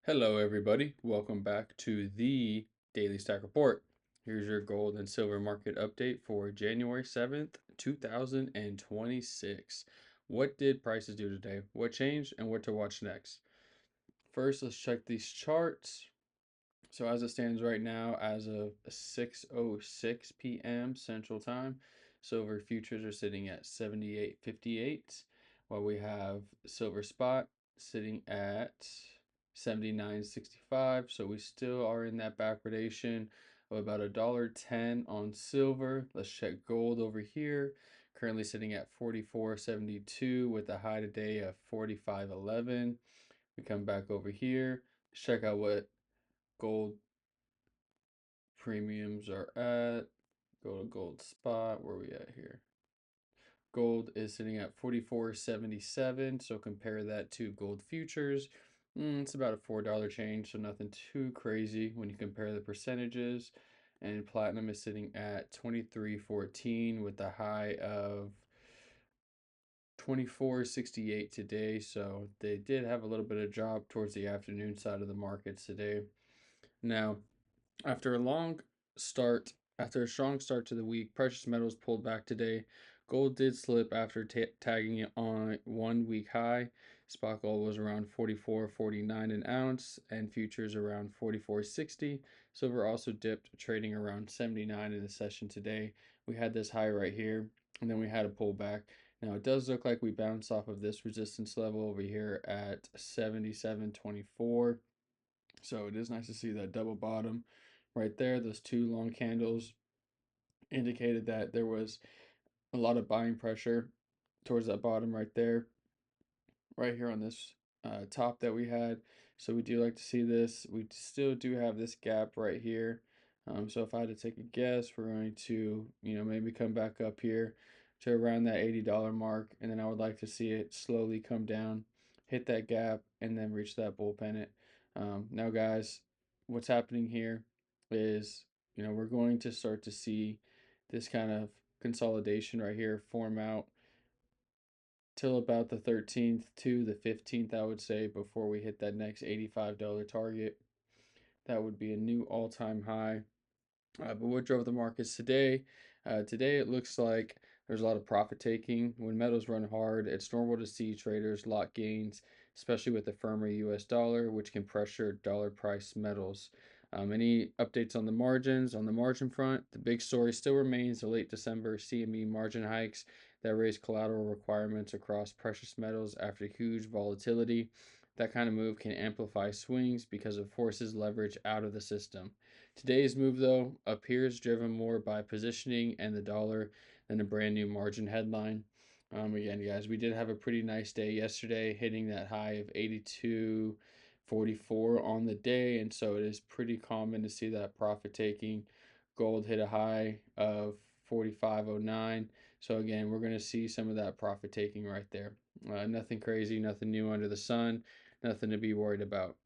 Hello, everybody. Welcome back to the Daily Stack Report. Here's your gold and silver market update for January 7th, 2026. What did prices do today? What changed and what to watch next? First, let's check these charts. So, as it stands right now, as of 6:06 p.m. Central Time, silver futures are sitting at 78.58, while we have silver spot sitting at 79.65. So we still are in that backwardation of about $1.10 on silver. Let's check gold over here. Currently sitting at 44.72 with a high today of 45.11. We come back over here. Let's check out what gold premiums are at. Go to gold spot. Where are we at here? Gold is sitting at 44.77. So compare that to gold futures. It's about a $4 change, so nothing too crazy when you compare the percentages. And platinum is sitting at 23.14 with a high of 24.68 today. So they did have a little bit of drop towards the afternoon side of the markets today. Now, after a long start, after a strong start to the week, precious metals pulled back today. Gold did slip after tagging it on 1 week high. Spot gold was around 44.49 an ounce, and futures around 44.60. Silver also dipped, trading around 79 in the session today. We had this high right here, and then we had a pullback. Now it does look like we bounced off of this resistance level over here at 77.24. So it is nice to see that double bottom right there. Those two long candles indicated that there was a lot of buying pressure towards that bottom right there, right here on this top that we had. So we do like to see this. We still do have this gap right here. So if I had to take a guess, we're going to, maybe come back up here to around that $80 mark. And then I would like to see it slowly come down, hit that gap, and then reach that bull pennant. Now, guys, what's happening here is, we're going to start to see this kind of consolidation right here form out till about the 13th to the 15th, I would say, before we hit that next $85 target. That would be a new all-time high. But what drove the markets today? Today it looks like there's a lot of profit taking. When metals run hard, it's normal to see traders lock gains, especially with the firmer US dollar, which can pressure dollar price metals. Any updates on the margins? On the margin front, the big story still remains the late December CME margin hikes that raised collateral requirements across precious metals after huge volatility. That kind of move can amplify swings because it forces leverage out of the system. Today's move, though, appears driven more by positioning and the dollar than a brand new margin headline. Again, guys, we did have a pretty nice day yesterday, hitting that high of 82.44 on the day, and so it is pretty common to see that profit taking. Gold hit a high of 45.09. So again, we're going to see some of that profit taking right there. Nothing crazy, nothing new under the sun, nothing to be worried about.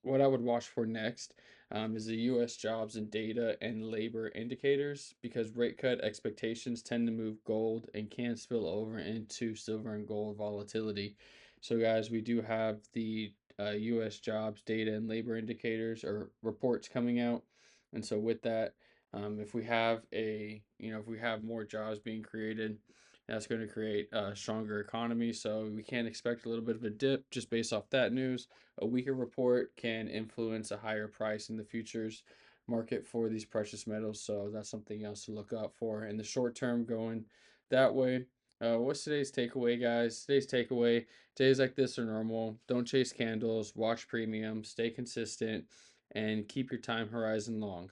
What I would watch for next is the U.S. jobs and data and labor indicators because rate cut expectations tend to move gold and can spill over into silver and gold volatility. So, guys, we do have the U.S. jobs data and labor indicators or reports coming out, and so with that, if we have if we have more jobs being created, that's going to create a stronger economy. So we can expect a little bit of a dip just based off that news. A weaker report can influence a higher price in the futures market for these precious metals. So that's something else to look out for in the short term going that way. What's today's takeaway, guys? Today's takeaway: days like this are normal. Don't chase candles, watch premium, stay consistent, and keep your time horizon long.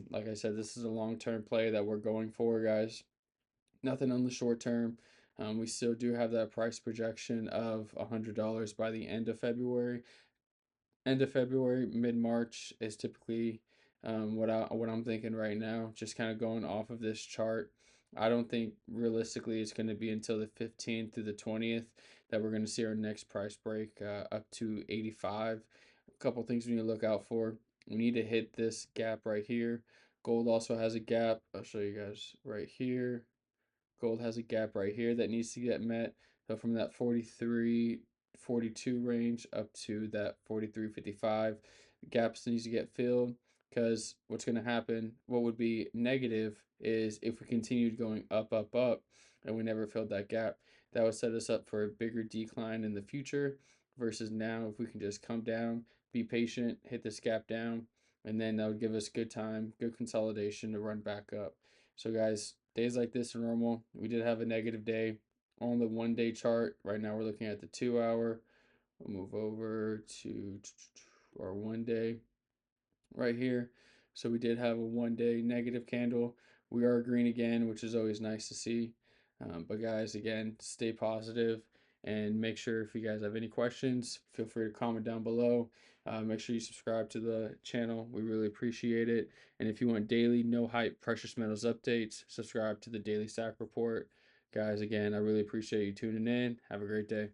Like I said, this is a long term play that we're going for, guys. Nothing on the short term. We still do have that price projection of $100 by the end of February. End of February, mid March is typically what I'm thinking right now. Just kind of going off of this chart. I don't think realistically it's going to be until the 15th through the 20th that we're going to see our next price break up to 85. A couple things we need to look out for. We need to hit this gap right here. Gold also has a gap. I'll show you guys right here. Gold has a gap right here that needs to get met. So from that 43, 42 range up to that 43.55. Gaps needs to get filled, because what's going to happen, what would be negative is if we continued going up, and we never filled that gap, that would set us up for a bigger decline in the future, versus now if we can just come down, be patient, hit this gap down, and then that would give us good time, good consolidation to run back up. So guys, days like this are normal. We did have a negative day on the 1 day chart. Right now we're looking at the 2 hour. We'll move over to our 1 day right here. So we did have a 1 day negative candle. We are green again, which is always nice to see. But guys, again, stay positive and make sure, if you guys have any questions, feel free to comment down below. Make sure you subscribe to the channel. We really appreciate it. And if you want daily, no hype precious metals updates, subscribe to the Daily Stack Report. Guys, again, I really appreciate you tuning in. Have a great day.